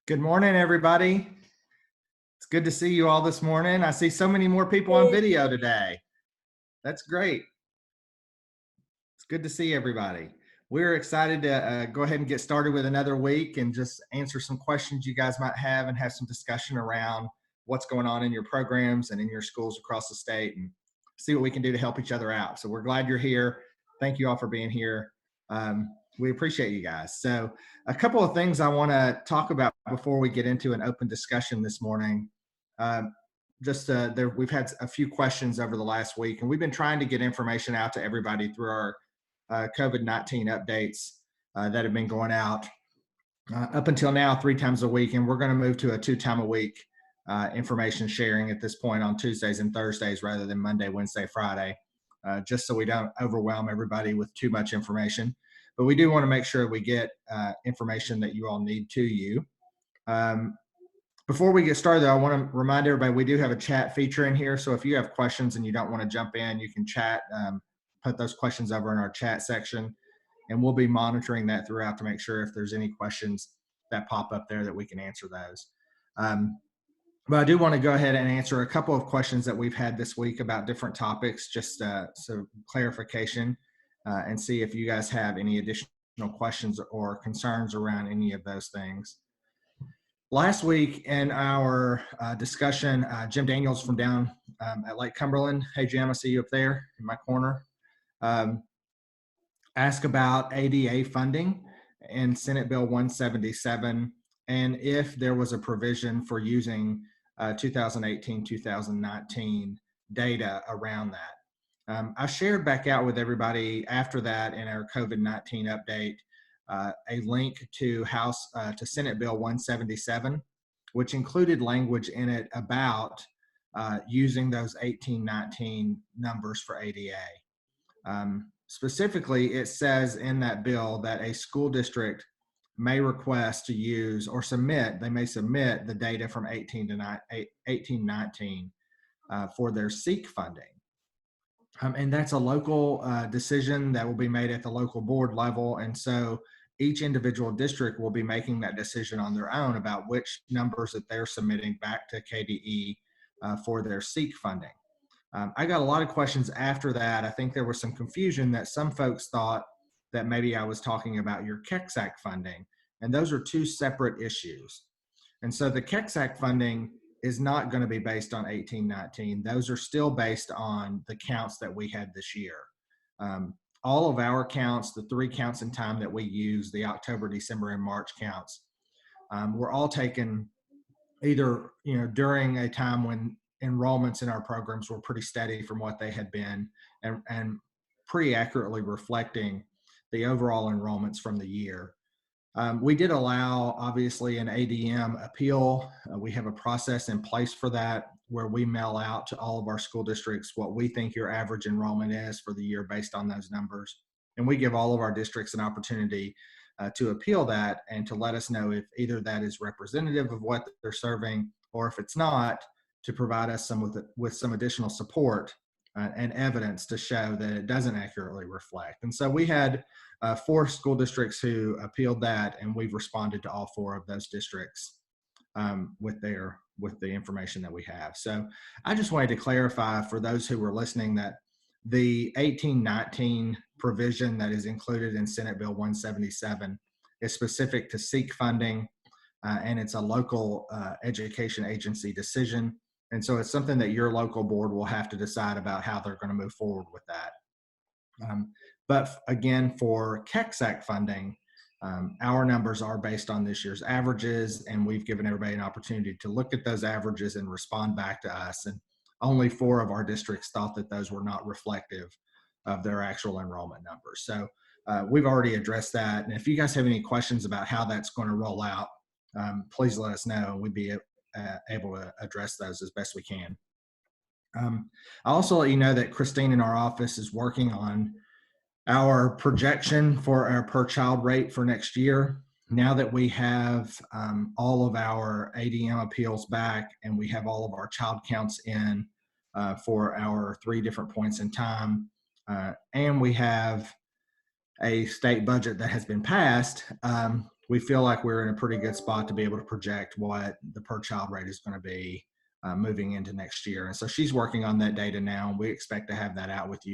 Good morning, everybody. It's good to see you all this morning. I see so many more people on video today. That's great. It's good to see everybody. We're excited to go ahead and get started with another week and just answer some questions you guys might have and have some discussion around what's going on in your programs and in your schools across the state and see what we can do to help each other out. So we're glad you're here. Thank you all for being here. We appreciate you guys. So a couple of things I want to talk about before we get into an open discussion this morning. We've had a few questions over the last week, and we've been trying to get information out to everybody through our COVID-19 updates that have been going out up until now 3 times a week, and we're going to move to a 2-time a week information sharing at this point on Tuesdays and Thursdays rather than Monday, Wednesday, Friday, just so we don't overwhelm everybody with too much information. But we do want to make sure we get information that you all need to you. Before we get started, though, I want to remind everybody we do have a chat feature in here. So if you have questions and you don't want to jump in, you can chat, put those questions over in our chat section, and we'll be monitoring that throughout to make sure if there's any questions that pop up there that we can answer those. But I do want to go ahead and answer a couple of questions that we've had this week about different topics, just so clarification, and see if you guys have any additional questions or concerns around any of those things. Last week in our discussion, Jim Daniels from down at Lake Cumberland, hey Jim, I see you up there in my corner, asked about ADA funding in Senate Bill 177 and if there was a provision for using 2018-2019 data around that. I shared back out with everybody after that in our COVID-19 update a link to Senate Bill 177, which included language in it about using those 18-19 numbers for ADA. Specifically, it says in that bill that a school district may request to use or submit the data from 18-19 for their SEEK funding. And that's a local decision that will be made at the local board level. And so each individual district will be making that decision on their own about which numbers that they're submitting back to KDE for their SEEK funding. I got a lot of questions after that. I think there was some confusion that some folks thought that maybe I was talking about your KECSAC funding, and those are 2 separate issues. And so the KECSAC funding is not going to be based on 18-19. Those are still based on the counts that we had this year. All of our counts, the 3 counts in time that we use, the October, December, and March counts, were all taken either during a time when enrollments in our programs were pretty steady from what they had been and pretty accurately reflecting the overall enrollments from the year. We did allow, obviously, an ADM appeal. We have a process in place for that where we mail out to all of our school districts what we think your average enrollment is for the year based on those numbers. And we give all of our districts an opportunity to appeal that and to let us know if either that is representative of what they're serving or if it's not, to provide us with some additional support and evidence to show that it doesn't accurately reflect. And so we had 4 school districts who appealed that, and we've responded to all 4 of those districts with the information that we have. So I just wanted to clarify for those who were listening that the 18-19 provision that is included in Senate Bill 177 is specific to SEEK funding, and it's a local education agency decision. And so it's something that your local board will have to decide about how they're going to move forward with that. But again, for KECSAC funding, our numbers are based on this year's averages, and we've given everybody an opportunity to look at those averages and respond back to us. And only 4 of our districts thought that those were not reflective of their actual enrollment numbers. So we've already addressed that. And if you guys have any questions about how that's going to roll out, please let us know. We'd be able to address those as best we can. I'll also let you know that Christine in our office is working on our projection for our per child rate for next year. Now that we have all of our ADM appeals back and we have all of our child counts in for our 3 different points in time, and we have a state budget that has been passed, we feel like we're in a pretty good spot to be able to project what the per child rate is going to be moving into next year. And so she's working on that data now, and we expect to have that out to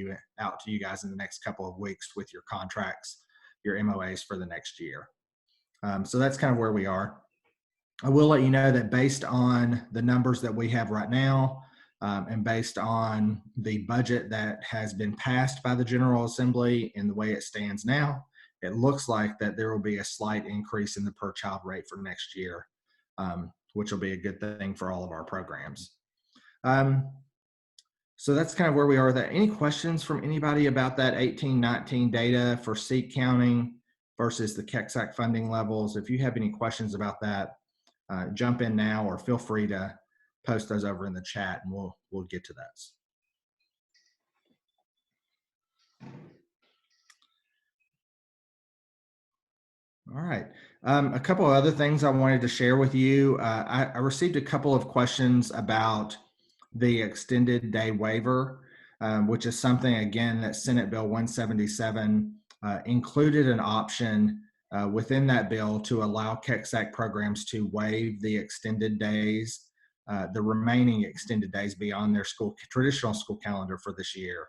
you guys in the next couple of weeks with your contracts, your MOAs for the next year. So that's kind of where we are. I will let you know that based on the numbers that we have right now, and based on the budget that has been passed by the General Assembly and the way it stands now, it looks like that there will be a slight increase in the per child rate for next year, which will be a good thing for all of our programs. So that's kind of where we are with that. Any questions from anybody about that 18-19 data for seat counting versus the KECSAC funding levels? If you have any questions about that, jump in now, or feel free to post those over in the chat, and we'll get to those. All right. A couple of other things I wanted to share with you. I received a couple of questions about the extended day waiver, which is something, again, that Senate Bill 177 included an option within that bill to allow KECSAC programs to waive the extended days, the remaining extended days beyond their traditional school calendar for this year.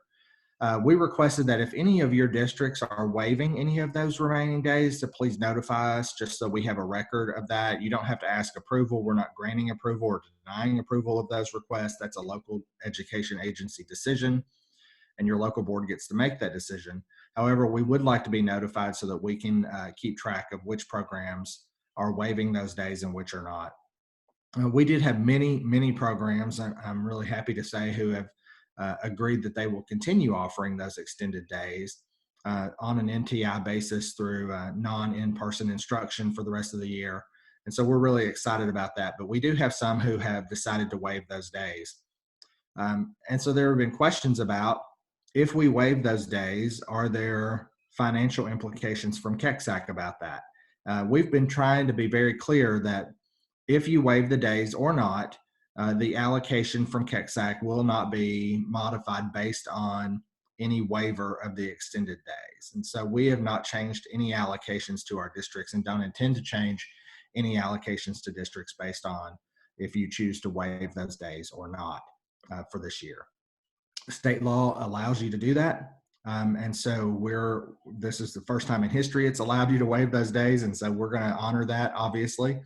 We requested that if any of your districts are waiving any of those remaining days, to please notify us, just so we have a record of that. You don't have to ask approval. We're not granting approval or denying approval of those requests. That's a local education agency decision, and your local board gets to make that decision. However, we would like to be notified so that we can keep track of which programs are waiving those days and which are not. We did have many programs, I'm really happy to say, who have agreed that they will continue offering those extended days on an NTI basis through non-in-person instruction for the rest of the year. And so we're really excited about that. But we do have some who have decided to waive those days. And so there have been questions about, if we waive those days, are there financial implications from KECSAC about that? We've been trying to be very clear that if you waive the days or not, the allocation from KECSAC will not be modified based on any waiver of the extended days. And so we have not changed any allocations to our districts, and don't intend to change any allocations to districts based on if you choose to waive those days or not for this year. State law allows you to do that. And so this is the first time in history it's allowed you to waive those days. And so we're going to honor that, obviously.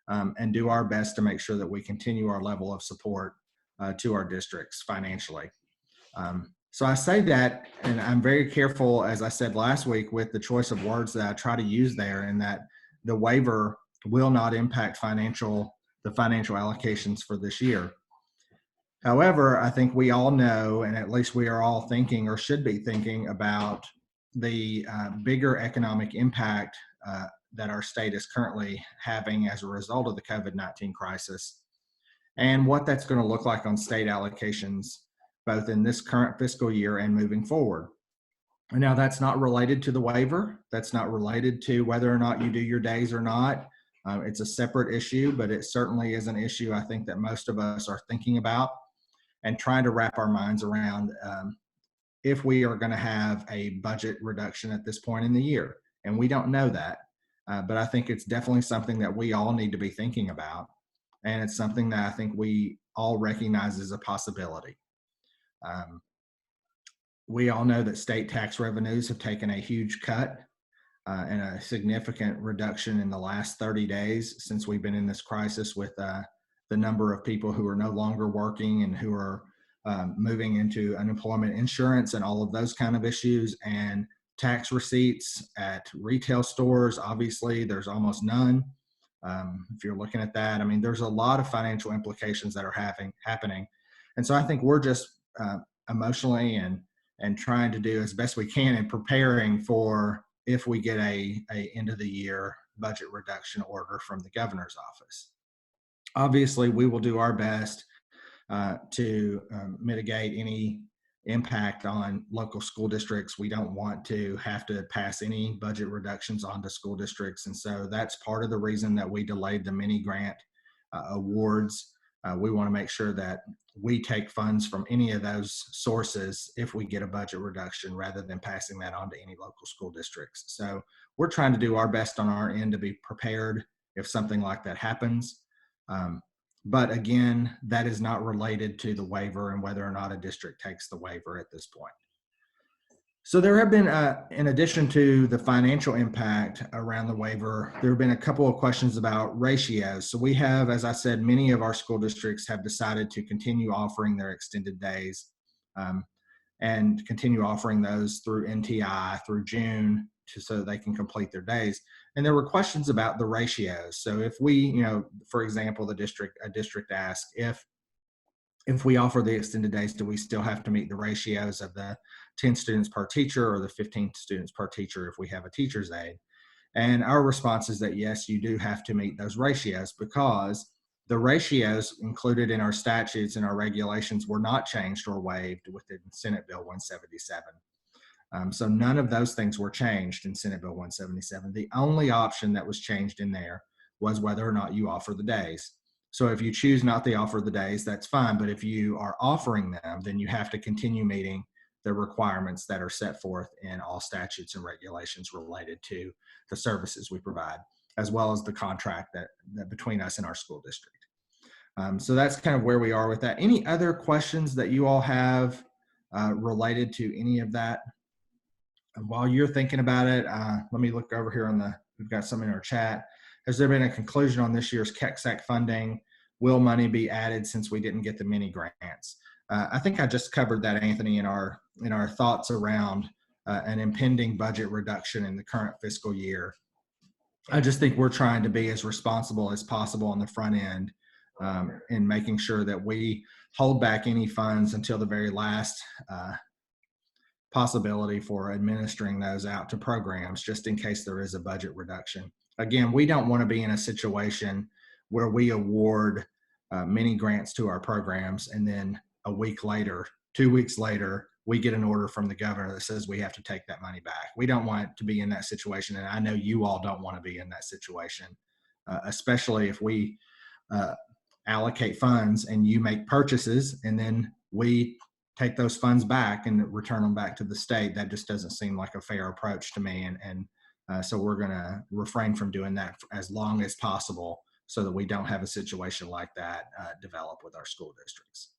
And do our best to make sure that we continue our level of support to our districts financially. So I say that, and I'm very careful, as I said last week, with the choice of words that I try to use there, and that the waiver will not impact the financial allocations for this year. However, I think we all know, and at least we are all thinking, or should be thinking, about the bigger economic impact that our state is currently having as a result of the COVID-19 crisis, and what that's going to look like on state allocations, both in this current fiscal year and moving forward. And now, that's not related to the waiver. That's not related to whether or not you do your days or not. It's a separate issue, but it certainly is an issue I think that most of us are thinking about and trying to wrap our minds around if we are going to have a budget reduction at this point in the year. And we don't know that. But I think it's definitely something that we all need to be thinking about. And it's something that I think we all recognize as a possibility. We all know that state tax revenues have taken a huge cut and a significant reduction in the last 30 days since we've been in this crisis, with the number of people who are no longer working and who are moving into unemployment insurance and all of those kind of issues. And tax receipts at retail stores, obviously, there's almost none. If you're looking at that, I mean, there's a lot of financial implications that are happening. And so I think we're just emotionally and trying to do as best we can in preparing for if we get a end of the year budget reduction order from the governor's office. Obviously, we will do our best to mitigate any impact on local school districts. We don't want to have to pass any budget reductions onto school districts. And so that's part of the reason that we delayed the mini grant awards We want to make sure that we take funds from any of those sources if we get a budget reduction, rather than passing that on to any local school districts. So we're trying to do our best on our end to be prepared if something like that happens. But again, that is not related to the waiver and whether or not a district takes the waiver at this point. So there have been, in addition to the financial impact around the waiver, there have been a couple of questions about ratios. So we have, as I said, many of our school districts have decided to continue offering their extended days and continue offering those through NTI through June so they can complete their days. And there were questions about the ratios. So if we, for example, a district asked if we offer the extended days, do we still have to meet the ratios of the 10 students per teacher or the 15 students per teacher if we have a teacher's aide? And our response is that yes, you do have to meet those ratios, because the ratios included in our statutes and our regulations were not changed or waived within Senate Bill 177. So none of those things were changed in Senate Bill 177. The only option that was changed in there was whether or not you offer the days. So if you choose not to offer the days, that's fine. But if you are offering them, then you have to continue meeting the requirements that are set forth in all statutes and regulations related to the services we provide, as well as the contract that between us and our school district. So that's kind of where we are with that. Any other questions that you all have related to any of that? And while you're thinking about it, let me look over here we've got some in our chat. Has there been a conclusion on this year's KECSAC funding? Will money be added since we didn't get the mini grants? I think I just covered that, Anthony, in our thoughts around an impending budget reduction in the current fiscal year. I just think we're trying to be as responsible as possible on the front end in making sure that we hold back any funds until the very last possibility for administering those out to programs, just in case there is a budget reduction. Again, we don't want to be in a situation where we award mini grants to our programs and then a week later, 2 weeks later, we get an order from the governor that says we have to take that money back. We don't want to be in that situation, and I know you all don't want to be in that situation, especially if we allocate funds and you make purchases and then we take those funds back and return them back to the state. That just doesn't seem like a fair approach to me. So we're going to refrain from doing that as long as possible so that we don't have a situation like that develop with our school districts.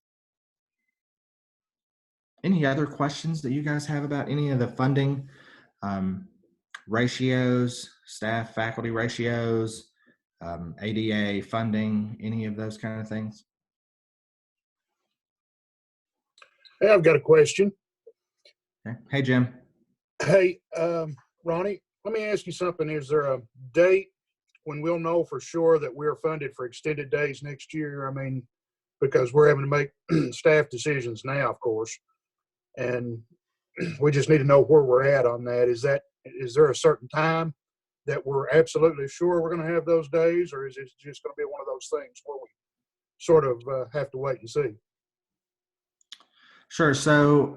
Any other questions that you guys have about any of the funding ratios, staff faculty ratios, ADA funding, any of those kind of things? Hey, I've got a question. Okay. Hey, Jim. Hey, Ronnie, let me ask you something. Is there a date when we'll know for sure that we're funded for extended days next year? I mean, because we're having to make staff decisions now, of course, and we just need to know where we're at on that. Is there a certain time that we're absolutely sure we're going to have those days, or is it just going to be one of those things where we sort of have to wait and see? Sure. So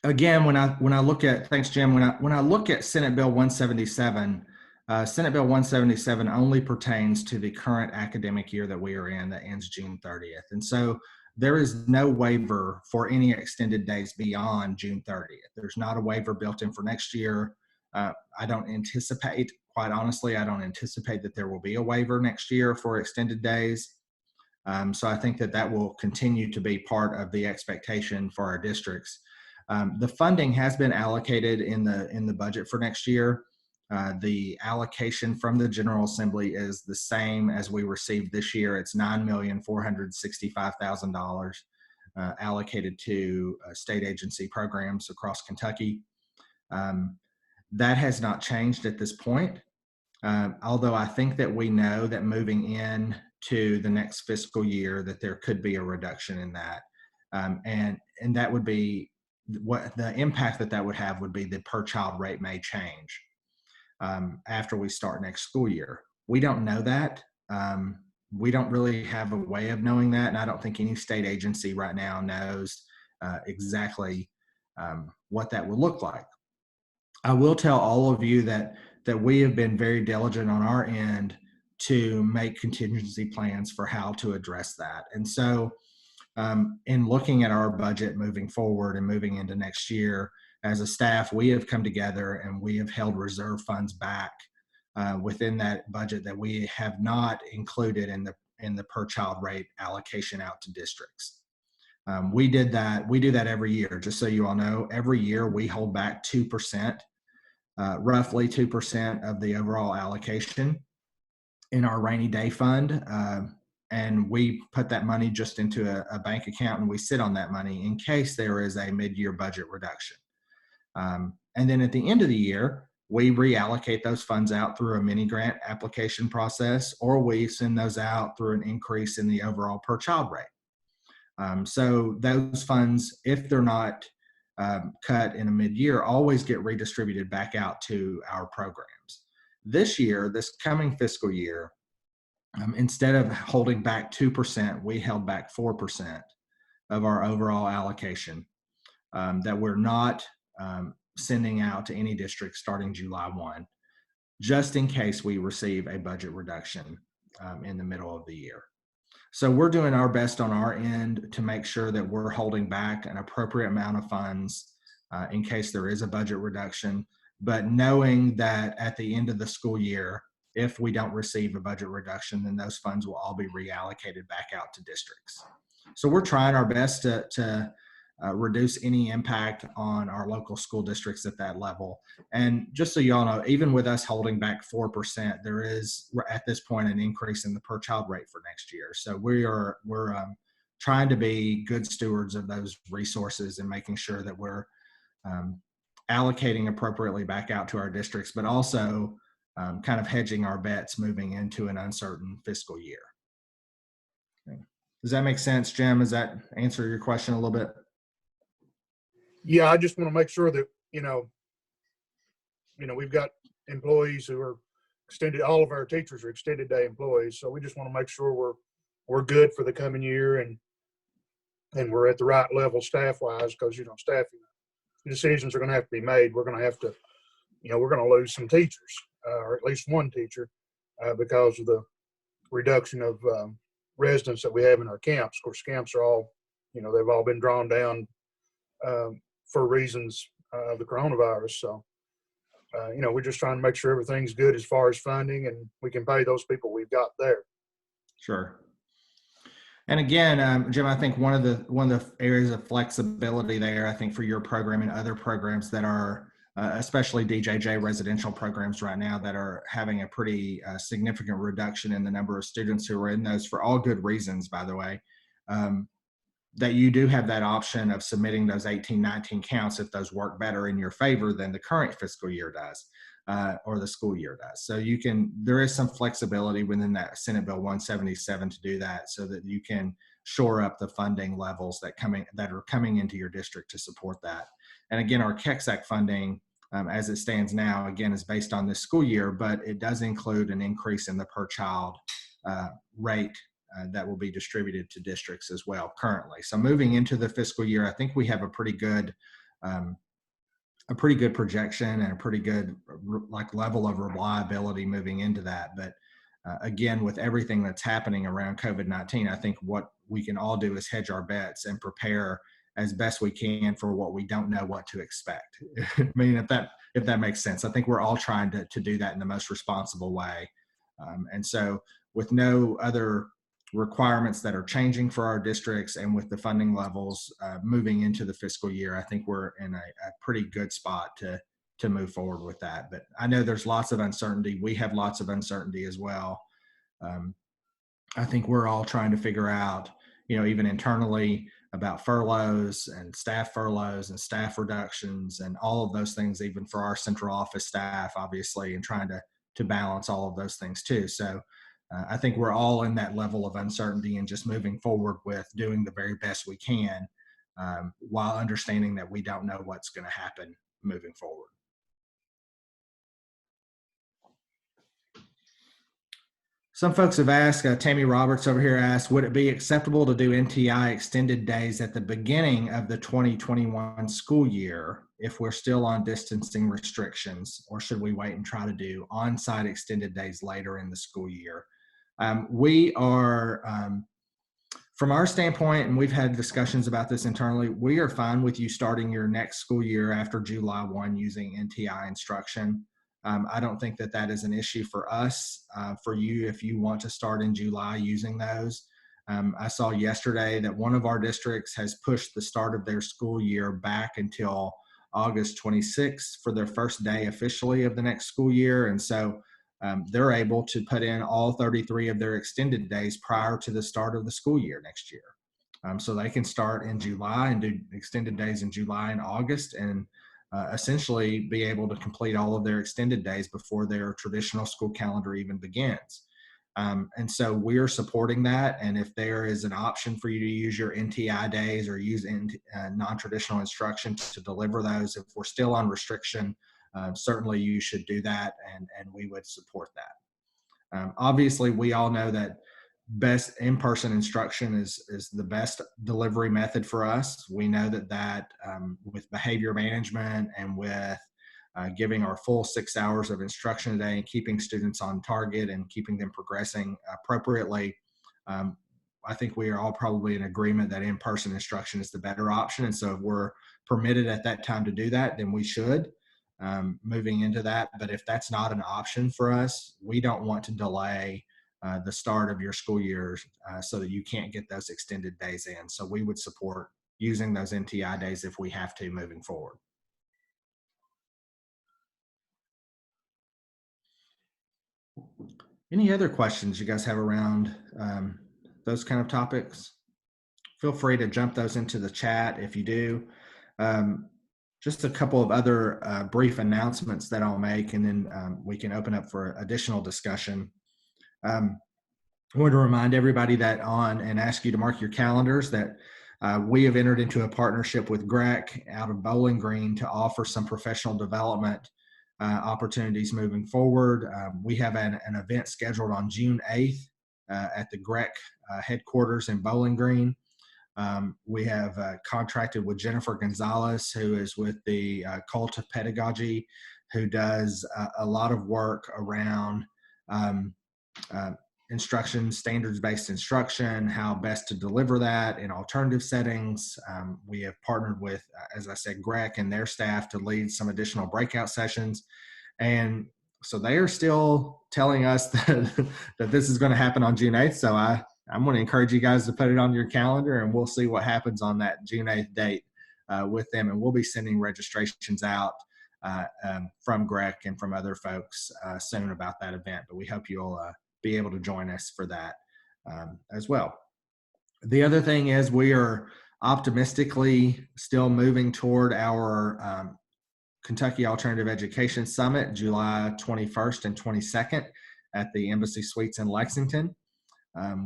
again, when I look at, thanks, Jim. When I look at Senate Bill 177, Senate Bill 177 only pertains to the current academic year that we are in, that ends June 30th, and so there is no waiver for any extended days beyond June 30th. There's not a waiver built in for next year. I don't anticipate, quite honestly, that there will be a waiver next year for extended days. So I think that will continue to be part of the expectation for our districts. The funding has been allocated in the budget for next year. The allocation from the General Assembly is the same as we received this year. It's $9,465,000 allocated to state agency programs across Kentucky. That has not changed at this point, although I think that we know that moving in to the next fiscal year that there could be a reduction in that, and that would be what the impact that would have would be the per child rate may change after we start next school year. We don't know that. We don't really have a way of knowing that, and I don't think any state agency right now knows exactly what that will look like. I will tell all of you that we have been very diligent on our end to make contingency plans for how to address that. And so in looking at our budget moving forward and moving into next year, as a staff, we have come together and we have held reserve funds back within that budget that we have not included in the per child rate allocation out to districts. We do that every year. Just so you all know, every year we hold back 2%, roughly 2% of the overall allocation in our rainy day fund. And we put that money just into a bank account, and we sit on that money in case there is a mid-year budget reduction. And then at the end of the year, we reallocate those funds out through a mini grant application process, or we send those out through an increase in the overall per child rate. So those funds, if they're not cut in a mid-year, always get redistributed back out to our programs. This year, this coming fiscal year, instead of holding back 2%, we held back 4% of our overall allocation that we're not sending out to any district starting July 1, just in case we receive a budget reduction in the middle of the year. So we're doing our best on our end to make sure that we're holding back an appropriate amount of funds in case there is a budget reduction, but knowing that at the end of the school year, if we don't receive a budget reduction, then those funds will all be reallocated back out to districts. So we're trying our best to reduce any impact on our local school districts at that level. And just so y'all know, even with us holding back 4%, there is at this point an increase in the per child rate for next year. So we're trying to be good stewards of those resources and making sure that we're allocating appropriately back out to our districts, but also kind of hedging our bets moving into an uncertain fiscal year. Okay. Does that make sense, Jim? Does that answer your question a little bit? Yeah, I just want to make sure that, we've got employees who are extended, all of our teachers are extended day employees. So we just want to make sure we're good for the coming year and we're at the right level staff wise, because, staffing decisions are going to have to be made. We're going to have to, we're going to lose some teachers, or at least one teacher, because of the reduction of residents that we have in our camps. Of course, camps are all, they've all been drawn down for reasons of the coronavirus. So, we're just trying to make sure everything's good as far as funding and we can pay those people we've got there. Sure. And again, Jim, I think one of the areas of flexibility there, I think for your program and other programs that are, especially DJJ residential programs right now, that are having a pretty significant reduction in the number of students who are in those, for all good reasons, by the way, that you do have that option of submitting those 18-19 counts if those work better in your favor than the current fiscal year does, or the school year does. So there is some flexibility within that Senate Bill 177 to do that, so that you can shore up the funding levels that are coming into your district to support that. And again, our KECSAC funding, as it stands now, again, is based on this school year, but it does include an increase in the per child rate that will be distributed to districts as well currently. So moving into the fiscal year, I think we have a pretty good projection and a pretty good level of reliability moving into that. But again, with everything that's happening around COVID-19, I think what we can all do is hedge our bets and prepare as best we can for what we don't know what to expect. I mean, if that makes sense. I think we're all trying to do that in the most responsible way. And so with no other requirements that are changing for our districts, and with the funding levels moving into the fiscal year, I think we're in a pretty good spot to move forward with that. But I know there's lots of uncertainty. We have lots of uncertainty as well. I think we're all trying to figure out, even internally, about furloughs and staff reductions and all of those things, even for our central office staff, obviously, and trying to balance all of those things too. So I think we're all in that level of uncertainty and just moving forward with doing the very best we can, while understanding that we don't know what's going to happen moving forward. Some folks have asked, Tammy Roberts over here asked, would it be acceptable to do NTI extended days at the beginning of the 2021 school year if we're still on distancing restrictions, or should we wait and try to do on-site extended days later in the school year? We are, from our standpoint, and we've had discussions about this internally, we are fine with you starting your next school year after July 1 using NTI instruction. I don't think that that is an issue for us, for you if you want to start in July using those. I saw yesterday that one of our districts has pushed the start of their school year back until August 26th for their first day officially of the next school year. And so they're able to put in all 33 of their extended days prior to the start of the school year next year. So they can start in July and do extended days in July and August, and essentially be able to complete all of their extended days before their traditional school calendar even begins. And so we're supporting that. And if there is an option for you to use your NTI days or use non-traditional instruction to deliver those, if we're still on restriction, certainly you should do that, and we would support that. Obviously, we all know that best in-person instruction is the best delivery method for us. We know that with behavior management and with giving our full 6 hours of instruction a day and keeping students on target and keeping them progressing appropriately, I think we are all probably in agreement that in-person instruction is the better option. And so if we're permitted at that time to do that, then we should, moving into that. But if that's not an option for us, we don't want to delay the start of your school year so that you can't get those extended days in. So we would support using those NTI days if we have to moving forward. Any other questions you guys have around those kind of topics? Feel free to jump those into the chat if you do. Just a couple of other brief announcements that I'll make, and then we can open up for additional discussion. I want to remind everybody that and ask you to mark your calendars that we have entered into a partnership with GREC out of Bowling Green to offer some professional development opportunities moving forward. We have an event scheduled on June 8th at the GREC headquarters in Bowling Green. We have contracted with Jennifer Gonzalez, who is with the Cult of Pedagogy, who does a lot of work around instruction, standards-based instruction, how best to deliver that in alternative settings. We have partnered with, as I said, GREC and their staff to lead some additional breakout sessions. And so they are still telling us that this is going to happen on June 8th. So I'm going to encourage you guys to put it on your calendar, and we'll see what happens on that June 8th date with them. And we'll be sending registrations out from GREC and from other folks soon about that event. But we hope you'll be able to join us for that as well. The other thing is we are optimistically still moving toward our Kentucky Alternative Education Summit, July 21st and 22nd at the Embassy Suites in Lexington.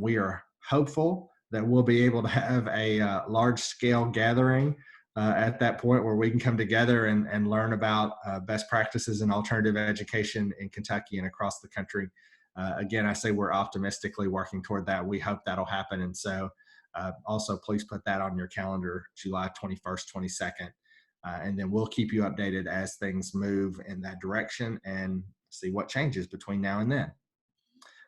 We are hopeful that we'll be able to have a large-scale gathering at that point where we can come together and learn about best practices in alternative education in Kentucky and across the country. Again, I say we're optimistically working toward that. We hope that'll happen. And so also please put that on your calendar, July 21st, 22nd. And then we'll keep you updated as things move in that direction and see what changes between now and then.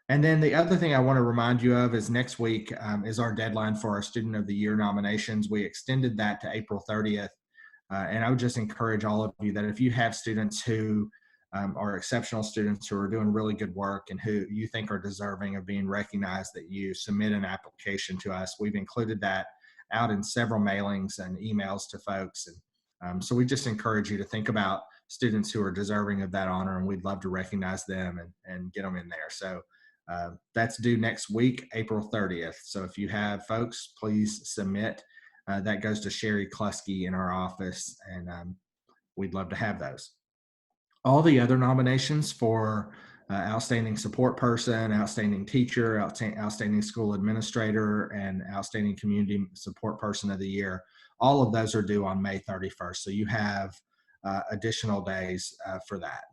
And then the other thing I want to remind you of is next week is our deadline for our Student of the Year nominations. We extended that to April 30th. And I would just encourage all of you that if you have students who are exceptional students who are doing really good work and who you think are deserving of being recognized, that you submit an application to us. We've included that out in several mailings and emails to folks. And so we just encourage you to think about students who are deserving of that honor, and we'd love to recognize them and get them in there. So that's due next week, April 30th. So if you have folks, please submit. That goes to Sherry Klusky in our office, and we'd love to have those. All the other nominations for outstanding support person, outstanding teacher, outstanding school administrator, and outstanding community support person of the year, all of those are due on May 31st. So you have additional days for that.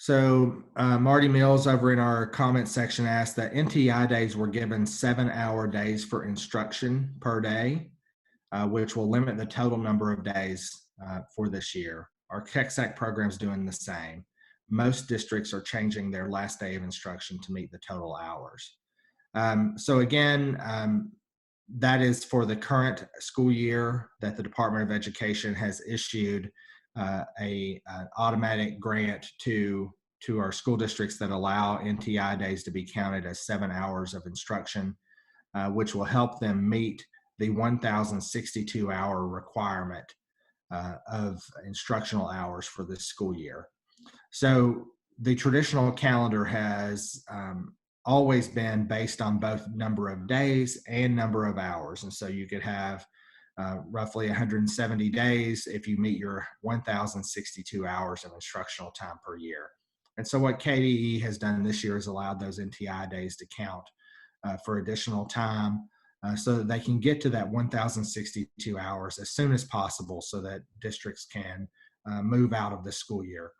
So Marty Mills over in our comment section asked that NTI days were given 7-hour days for instruction per day, which will limit the total number of days for this year. Our KECSAC program is doing the same. Most districts are changing their last day of instruction to meet the total hours. So again, that is for the current school year that the Department of Education has issued an automatic grant to our school districts that allow NTI days to be counted as 7 hours of instruction, which will help them meet the 1,062 hour requirement of instructional hours for this school year. So the traditional calendar has always been based on both number of days and number of hours. And so you could have roughly 170 days if you meet your 1,062 hours of instructional time per year. And so what KDE has done this year is allowed those NTI days to count for additional time so that they can get to that 1,062 hours as soon as possible so that districts can move out of the school year.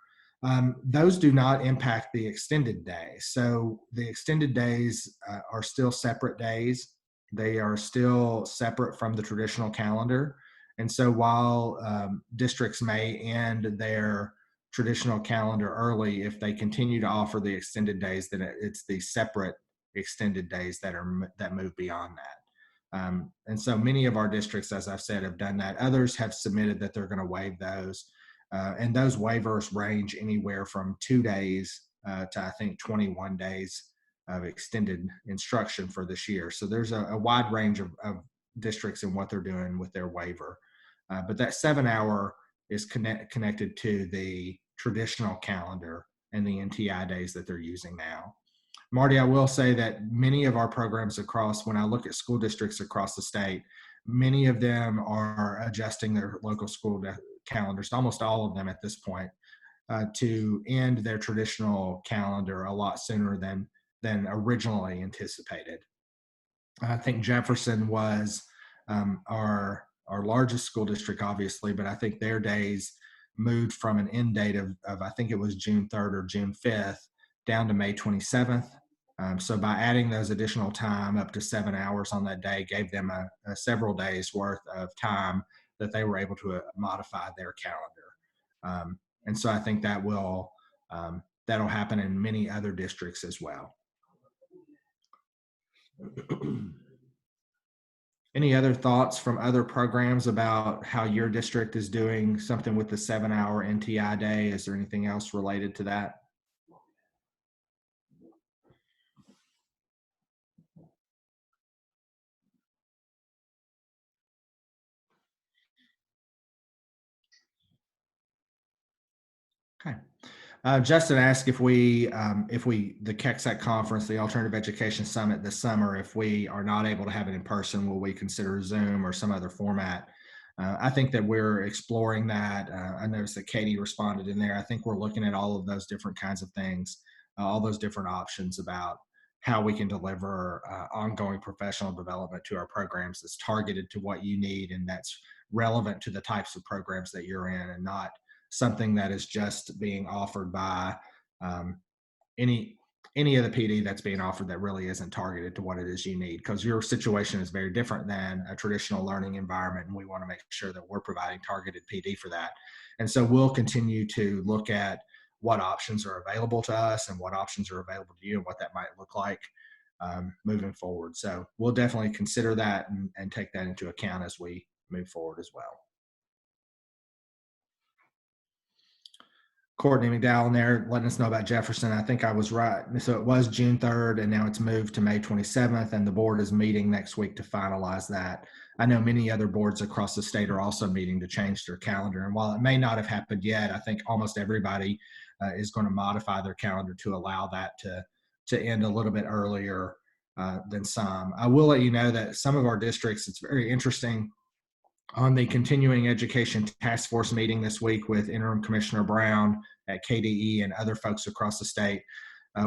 Those do not impact the extended days. So the extended days are still separate days. They are still separate from the traditional calendar. And so while districts may end their traditional calendar early, if they continue to offer the extended days, then it's the separate extended days that move beyond that. And so many of our districts, as I've said, have done that. Others have submitted that they're going to waive those. And those waivers range anywhere from 2 days to I think 21 days of extended instruction for this year. So there's a wide range of districts and what they're doing with their waiver. But that 7-hour is connected to the traditional calendar and the NTI days that they're using now. Marty, I will say that many of our programs across, when I look at school districts across the state, many of them are adjusting their local school calendars, almost all of them at this point, to end their traditional calendar a lot sooner than originally anticipated. I think Jefferson was our largest school district, obviously, but I think their days moved from an end date of I think it was June 3rd or June 5th down to May 27th. So by adding those additional time up to 7 hours on that day gave them a several days worth of time that they were able to modify their calendar. And so I think that that'll happen in many other districts as well. Any other thoughts from other programs about how your district is doing something with the 7-hour NTI day? Is there anything else related to that? Okay. Justin asked if the KECSAC conference, the Alternative Education Summit this summer, if we are not able to have it in person, will we consider Zoom or some other format? I think that we're exploring that. I noticed that Katie responded in there. I think we're looking at all of those different kinds of things, all those different options about how we can deliver ongoing professional development to our programs that's targeted to what you need and that's relevant to the types of programs that you're in, and not something that is just being offered by any of the PD that's being offered that really isn't targeted to what it is you need, because your situation is very different than a traditional learning environment, and we want to make sure that we're providing targeted PD for that. And so we'll continue to look at what options are available to us and what options are available to you and what that might look like moving forward. So we'll definitely consider that and take that into account as we move forward as well. Courtney McDowell in there letting us know about Jefferson. I think I was right. So it was June 3rd, and now it's moved to May 27th, and the board is meeting next week to finalize that. I know many other boards across the state are also meeting to change their calendar. And while it may not have happened yet, I think almost everybody is going to modify their calendar to allow that to end a little bit earlier than some. I will let you know that some of our districts, it's very interesting. On the continuing education task force meeting this week with Interim Commissioner Brown at KDE and other folks across the state,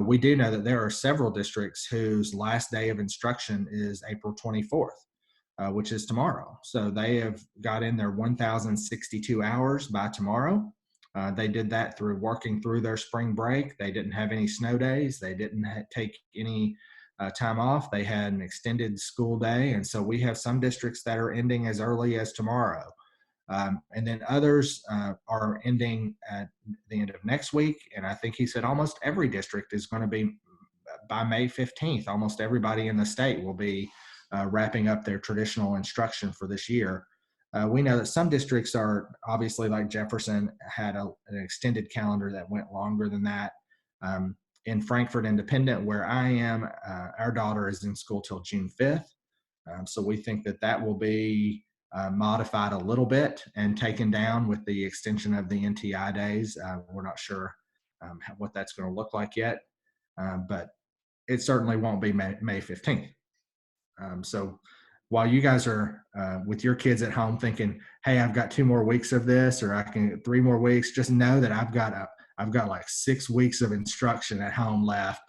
we do know that there are several districts whose last day of instruction is April 24th, which is tomorrow. So they have got in their 1,062 hours by tomorrow. They did that through working through their spring break. They didn't have any snow days. They didn't take any time off. They had an extended school day. And so we have some districts that are ending as early as tomorrow. And then others are ending at the end of next week. And I think he said almost every district is going to be by May 15th. Almost everybody in the state will be wrapping up their traditional instruction for this year. We know that some districts are obviously, like Jefferson, had an extended calendar that went longer than that. In Frankfort Independent, where I am, our daughter is in school till June 5th. So we think that that will be modified a little bit and taken down with the extension of the NTI days. We're not sure what that's going to look like yet, but it certainly won't be May 15th. So while you guys are with your kids at home thinking, hey, I've got 2 more weeks of this, or I can get 3 more weeks, just know that I've got like 6 weeks of instruction at home left,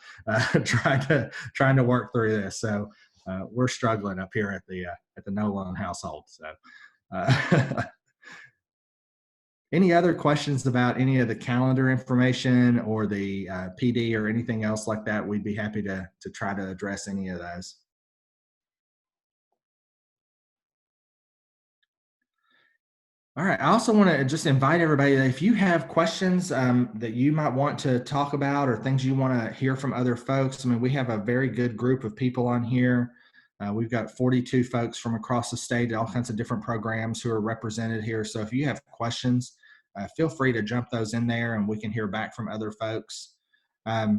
trying to work through this. So we're struggling up here at the Nolan household. So any other questions about any of the calendar information or the PD or anything else like that? We'd be happy to try to address any of those. All right. I also want to just invite everybody that if you have questions that you might want to talk about or things you want to hear from other folks, I mean, we have a very good group of people on here. We've got 42 folks from across the state, all kinds of different programs who are represented here. So if you have questions, feel free to jump those in there and we can hear back from other folks. If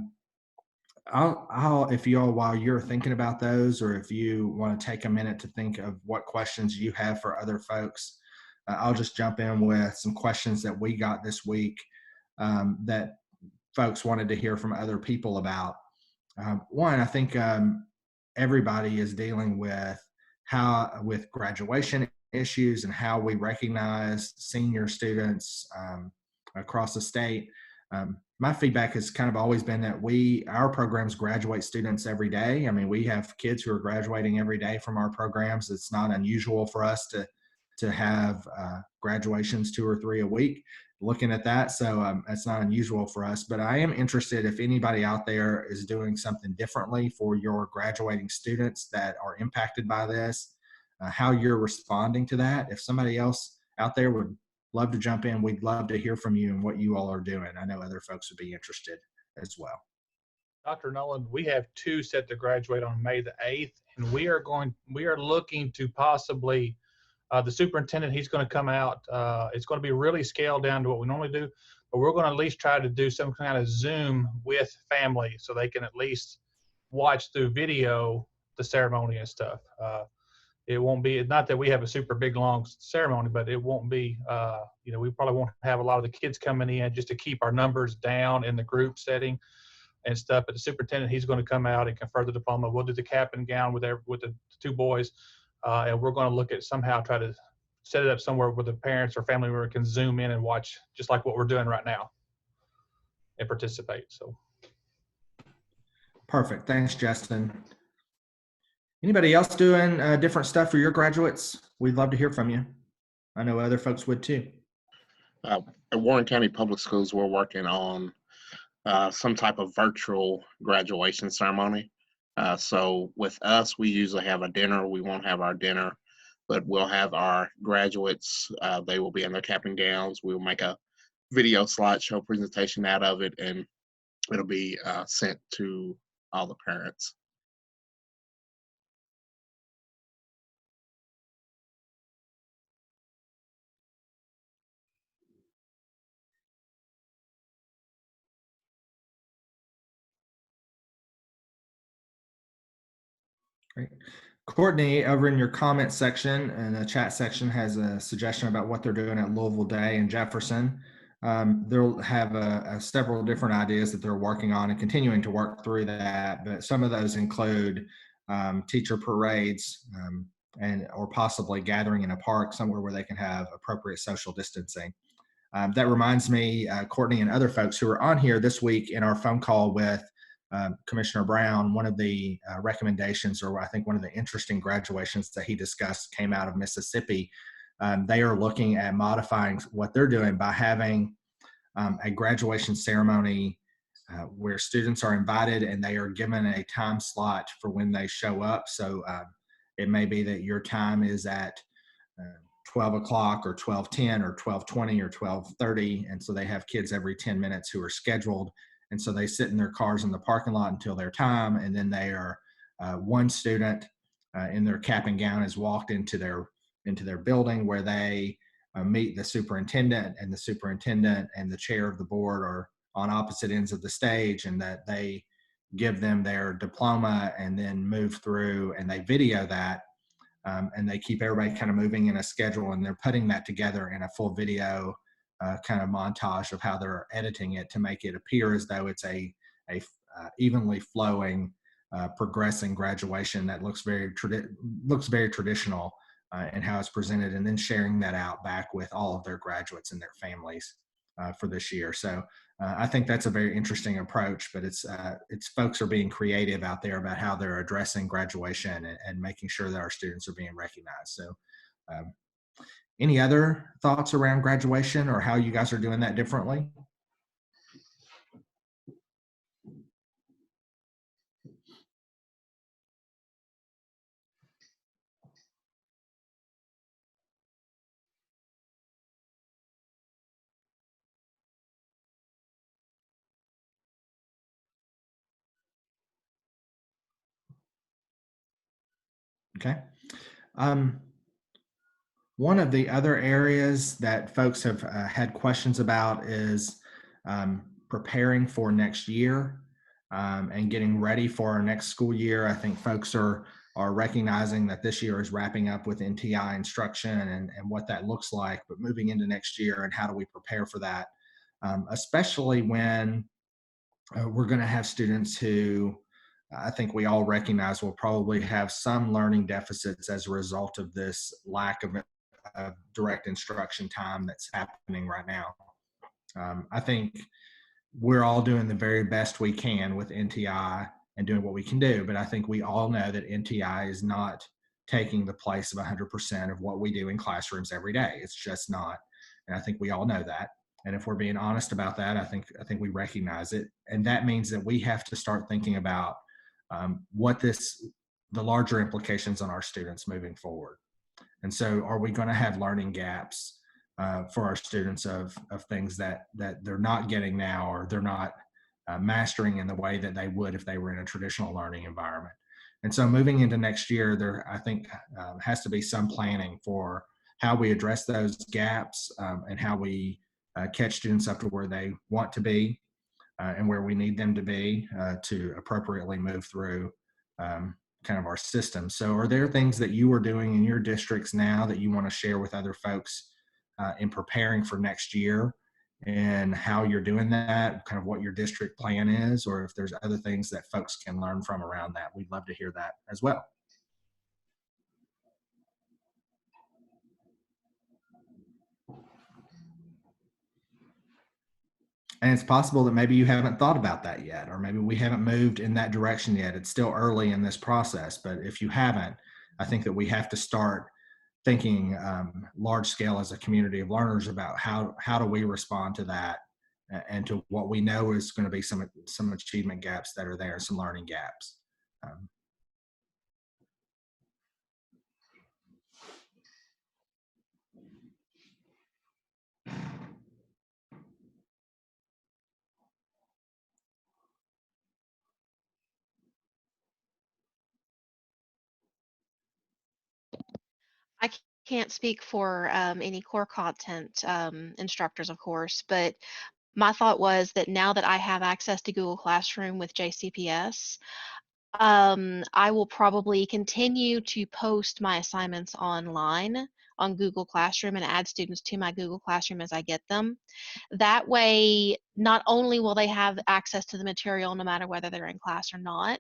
y'all, while you're thinking about those, or if you want to take a minute to think of what questions you have for other folks, I'll just jump in with some questions that we got this week that folks wanted to hear from other people about. One, I think everybody is dealing with with graduation issues and how we recognize senior students across the state. My feedback has kind of always been that our programs graduate students every day. I mean, we have kids who are graduating every day from our programs. It's not unusual for us to have graduations 2 or 3 a week, looking at that. So it's not unusual for us, but I am interested if anybody out there is doing something differently for your graduating students that are impacted by this, how you're responding to that. If somebody else out there would love to jump in, we'd love to hear from you and what you all are doing. I know other folks would be interested as well. Dr. Nolan, we have 2 set to graduate on May the 8th, and we are looking to possibly the superintendent, he's going to come out. It's going to be really scaled down to what we normally do, but we're going to at least try to do some kind of Zoom with family so they can at least watch through video the ceremony and stuff. It won't be, not that we have a super big, long ceremony, but it won't be, we probably won't have a lot of the kids coming in just to keep our numbers down in the group setting and stuff. But the superintendent, he's going to come out and confer the diploma. We'll do the cap and gown with the 2 boys. And we're going to look at somehow try to set it up somewhere where the parents or family member can Zoom in and watch just like what we're doing right now and participate. So. Perfect. Thanks, Justin. Anybody else doing different stuff for your graduates? We'd love to hear from you. I know other folks would too. At Warren County Public Schools, we're working on some type of virtual graduation ceremony. So with us, we usually have a dinner. We won't have our dinner, but we'll have our graduates. They will be in their cap and gowns. We'll make a video slideshow presentation out of it, and it'll be sent to all the parents. Great. Courtney, over in your comment section and the chat section, has a suggestion about what they're doing at Louisville Day in Jefferson. They'll have several different ideas that they're working on and continuing to work through that, but some of those include teacher parades or possibly gathering in a park somewhere where they can have appropriate social distancing. That reminds me, Courtney and other folks who were on here this week in our phone call with Commissioner Brown, one of the recommendations, or I think one of the interesting graduations that he discussed, came out of Mississippi. They are looking at modifying what they're doing by having a graduation ceremony where students are invited and they are given a time slot for when they show up. So it may be that your time is at 12 o'clock or 12:10 or 12:20 or 12:30. And so they have kids every 10 minutes who are scheduled. And so they sit in their cars in the parking lot until their time. And then they are one student in their cap and gown is walked into their building where they meet the superintendent, and the superintendent and the chair of the board are on opposite ends of the stage, and that they give them their diploma and then move through and they video that. And they keep everybody kind of moving in a schedule, and they're putting that together in a full video kind of montage of how they're editing it to make it appear as though it's a evenly flowing, progressing graduation that looks very traditional in how it's presented, and then sharing that out back with all of their graduates and their families for this year. So I think that's a very interesting approach, but it's folks are being creative out there about how they're addressing graduation and making sure that our students are being recognized. So any other thoughts around graduation or how you guys are doing that differently? Okay. One of the other areas that folks have had questions about is preparing for next year and getting ready for our next school year. I think folks are recognizing that this year is wrapping up with NTI instruction and what that looks like, but moving into next year and how do we prepare for that, especially when we're going to have students who I think we all recognize will probably have some learning deficits as a result of this lack of direct instruction time that's happening right now. I think we're all doing the very best we can with NTI and doing what we can do, but I think we all know that NTI is not taking the place of 100% of what we do in classrooms every day. It's just not. And I think we all know that. And if we're being honest about that, I think we recognize it. And that means that we have to start thinking about the larger implications on our students moving forward. And so are we going to have learning gaps for our students of things that they're not getting now, or they're not mastering in the way that they would if they were in a traditional learning environment? And so moving into next year, there, I think, has to be some planning for how we address those gaps and how we catch students up to where they want to be and where we need them to be to appropriately move through kind of our system. So are there things that you are doing in your districts now that you want to share with other folks in preparing for next year, and how you're doing that, kind of what your district plan is, or if there's other things that folks can learn from around that? We'd love to hear that as well. And it's possible that maybe you haven't thought about that yet, or maybe we haven't moved in that direction yet. It's still early in this process, but if you haven't, I think that we have to start thinking large scale as a community of learners about how do we respond to that and to what we know is going to be some achievement gaps that are there, some learning gaps. I can't speak for any core content instructors, of course, but my thought was that now that I have access to Google Classroom with JCPS, I will probably continue to post my assignments online on Google Classroom and add students to my Google Classroom as I get them. That way, not only will they have access to the material no matter whether they're in class or not,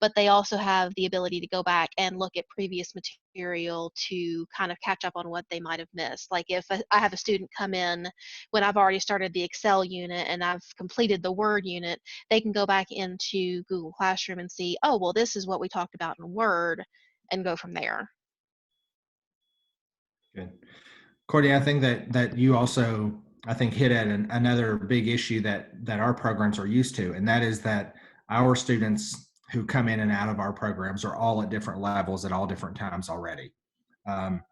but they also have the ability to go back and look at previous material to kind of catch up on what they might have missed. Like if I have a student come in when I've already started the Excel unit and I've completed the Word unit, they can go back into Google Classroom and see, oh, well, this is what we talked about in Word, and go from there. Good. Courtney, I think that you also I think hit at another big issue that our programs are used to, and that is that our students who come in and out of our programs are all at different levels at all different times already. Um,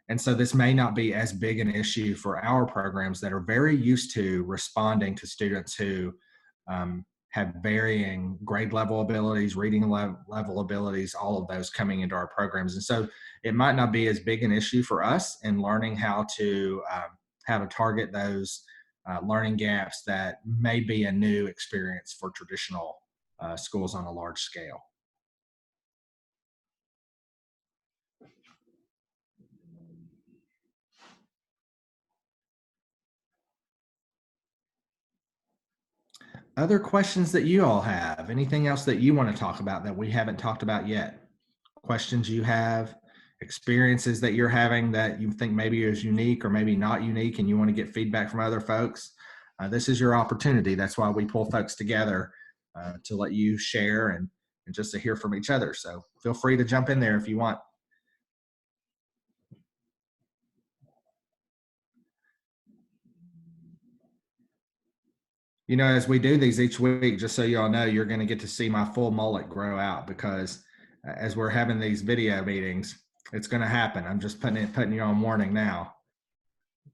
and so this may not be as big an issue for our programs that are very used to responding to students who have varying grade level abilities, reading level abilities, all of those coming into our programs. And so it might not be as big an issue for us in learning how to target those learning gaps that may be a new experience for traditional schools on a large scale. Other questions that you all have? Anything else that you want to talk about that we haven't talked about yet? Questions you have, experiences that you're having that you think maybe is unique or maybe not unique, and you want to get feedback from other folks? This is your opportunity. That's why we pull folks together to let you share and just to hear from each other. So feel free to jump in there if you want. You know, as we do these each week, just so you all know, you're going to get to see my full mullet grow out, because as we're having these video meetings, it's going to happen. I'm just putting you on warning now.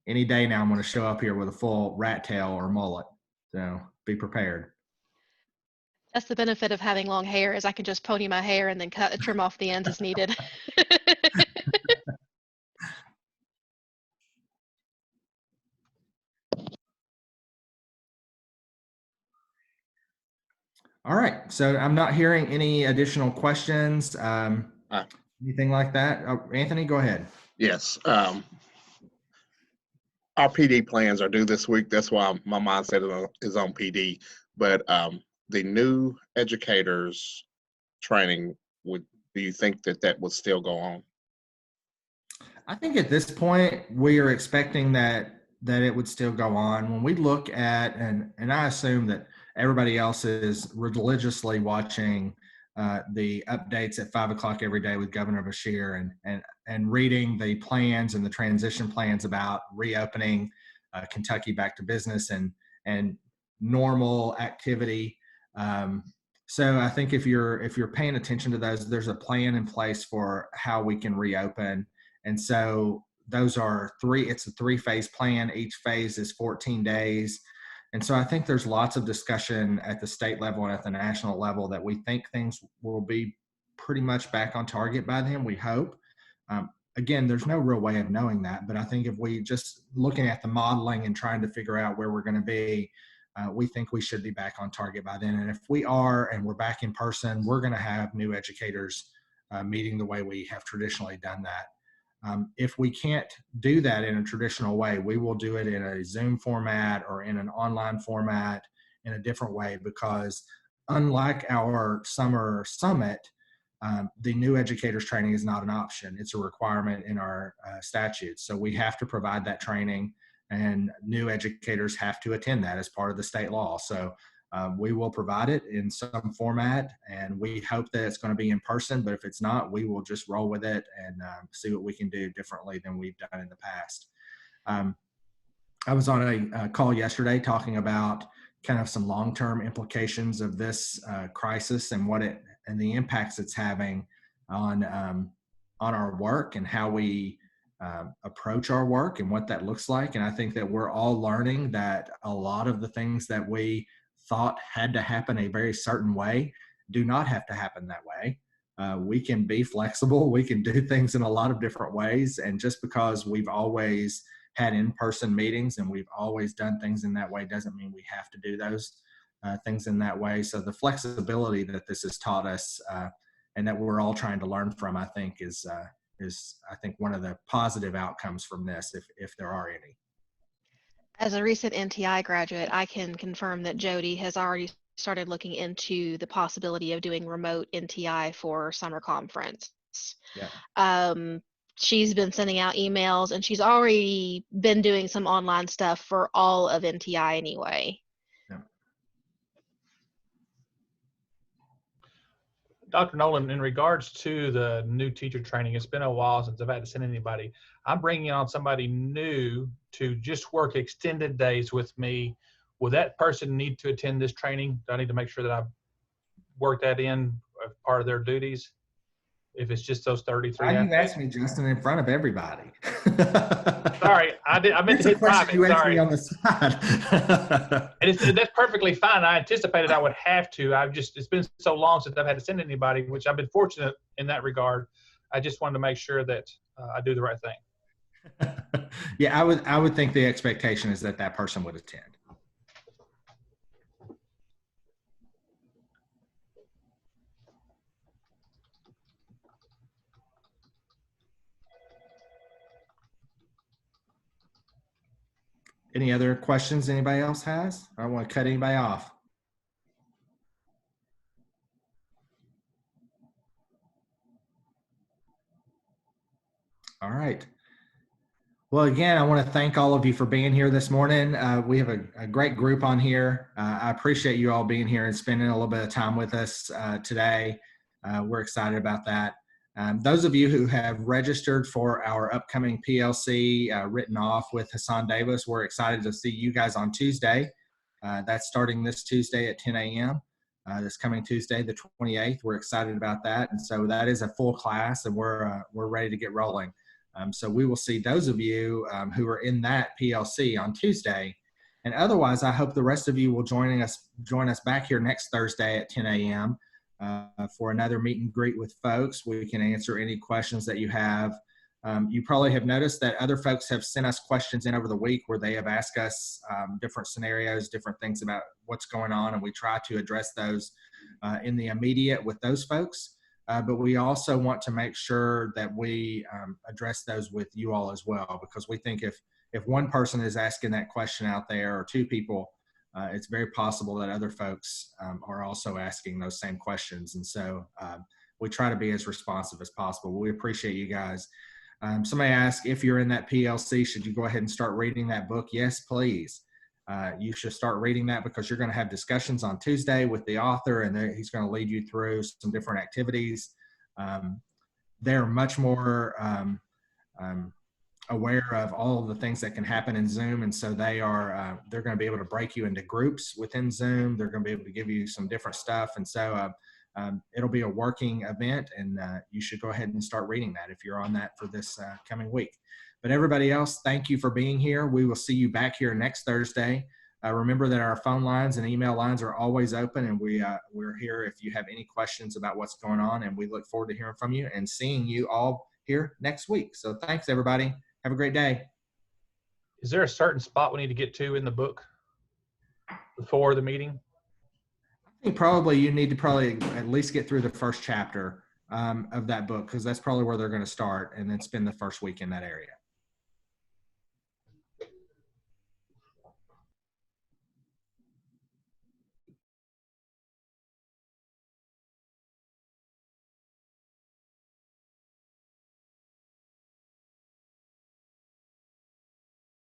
Any day now, I'm going to show up here with a full rat tail or mullet. So be prepared. That's the benefit of having long hair, is I can just pony my hair and then trim off the ends as needed. All right. So I'm not hearing any additional questions. Anything like that? Anthony, go ahead. Yes. Our PD plans are due this week. That's why my mindset is on PD. But the new educators training, do you think that would still go on? I think at this point we are expecting that it would still go on. When we look at, and I assume that everybody else is religiously watching the updates at 5 o'clock every day with Governor Beshear, and reading the plans and the transition plans about reopening Kentucky back to business and normal activity. So I think if you're paying attention to those, there's a plan in place for how we can reopen. And so those are it's a 3-phase plan. Each phase is 14 days. And so I think there's lots of discussion at the state level and at the national level that we think things will be pretty much back on target by then, we hope. Again, there's no real way of knowing that, but I think if we just looking at the modeling and trying to figure out where we're going to be, we think we should be back on target by then. And if we are, and we're back in person, we're going to have new educators meeting the way we have traditionally done that. If we can't do that in a traditional way, we will do it in a Zoom format or in an online format in a different way, because unlike our summer summit, the new educators training is not an option. It's a requirement in our statutes. So we have to provide that training, and new educators have to attend that as part of the state law. So we will provide it in some format, and we hope that it's going to be in person, but if it's not, we will just roll with it and see what we can do differently than we've done in the past. I was on a call yesterday talking about kind of some long-term implications of this crisis and the impacts it's having on our work and how we approach our work and what that looks like. And I think that we're all learning that a lot of the things that we thought had to happen a very certain way do not have to happen that way. We can be flexible. We can do things in a lot of different ways. And just because we've always had in-person meetings and we've always done things in that way doesn't mean we have to do those things in that way. So the flexibility that this has taught us and that we're all trying to learn from, I think is I think one of the positive outcomes from this, if there are any. As a recent NTI graduate, I can confirm that Jody has already started looking into the possibility of doing remote NTI for summer conference. Yeah. She's been sending out emails, and she's already been doing some online stuff for all of NTI anyway. Yeah. Dr. Nolan, in regards to the new teacher training, it's been a while since I've had to send anybody. I'm bringing on somebody new to just work extended days with me. Will that person need to attend this training? Do I need to make sure that I work that in as part of their duties? If it's just those 33 Why half you days? ask me, Justin, in front of everybody? Sorry, I meant That's to a hit question private. you asked me Sorry. on the side. And that's perfectly fine. I anticipated I would have to. It's been so long since I've had to send anybody, which I've been fortunate in that regard. I just wanted to make sure that I do the right thing. Yeah, I would think the expectation is that that person would attend. Any other questions anybody else has? I don't want to cut anybody off. All right. Well, again, I want to thank all of you for being here this morning. We have a great group on here. I appreciate you all being here and spending a little bit of time with us today. We're excited about that. Those of you who have registered for our upcoming PLC written off with Hassan Davis, we're excited to see you guys on Tuesday. That's starting this Tuesday at 10 a.m. This coming Tuesday, the 28th. We're excited about that. And so that is a full class, and we're ready to get rolling. So we will see those of you who are in that PLC on Tuesday. And otherwise, I hope the rest of you will join us back here next Thursday at 10 a.m. For another meet and greet with folks. We can answer any questions that you have. You probably have noticed that other folks have sent us questions in over the week where they have asked us different scenarios, different things about what's going on, and we try to address those in the immediate with those folks. But we also want to make sure that we address those with you all as well, because we think if one person is asking that question out there, or two people, it's very possible that other folks are also asking those same questions. And so we try to be as responsive as possible. We appreciate you guys. Somebody asked, if you're in that PLC, should you go ahead and start reading that book? Yes, please. You should start reading that, because you're going to have discussions on Tuesday with the author, and he's going to lead you through some different activities. They're much more aware of all of the things that can happen in Zoom, and so they're going to be able to break you into groups within Zoom. They're going to be able to give you some different stuff, and so it'll be a working event, and you should go ahead and start reading that if you're on that for this coming week. But everybody else, thank you for being here. We will see you back here next Thursday. Remember that our phone lines and email lines are always open, and we're here if you have any questions about what's going on, and we look forward to hearing from you and seeing you all here next week. So thanks, everybody. Have a great day. Is there a certain spot we need to get to in the book before the meeting? I think probably you need to at least get through the first chapter of that book, because that's probably where they're going to start, and then spend the first week in that area.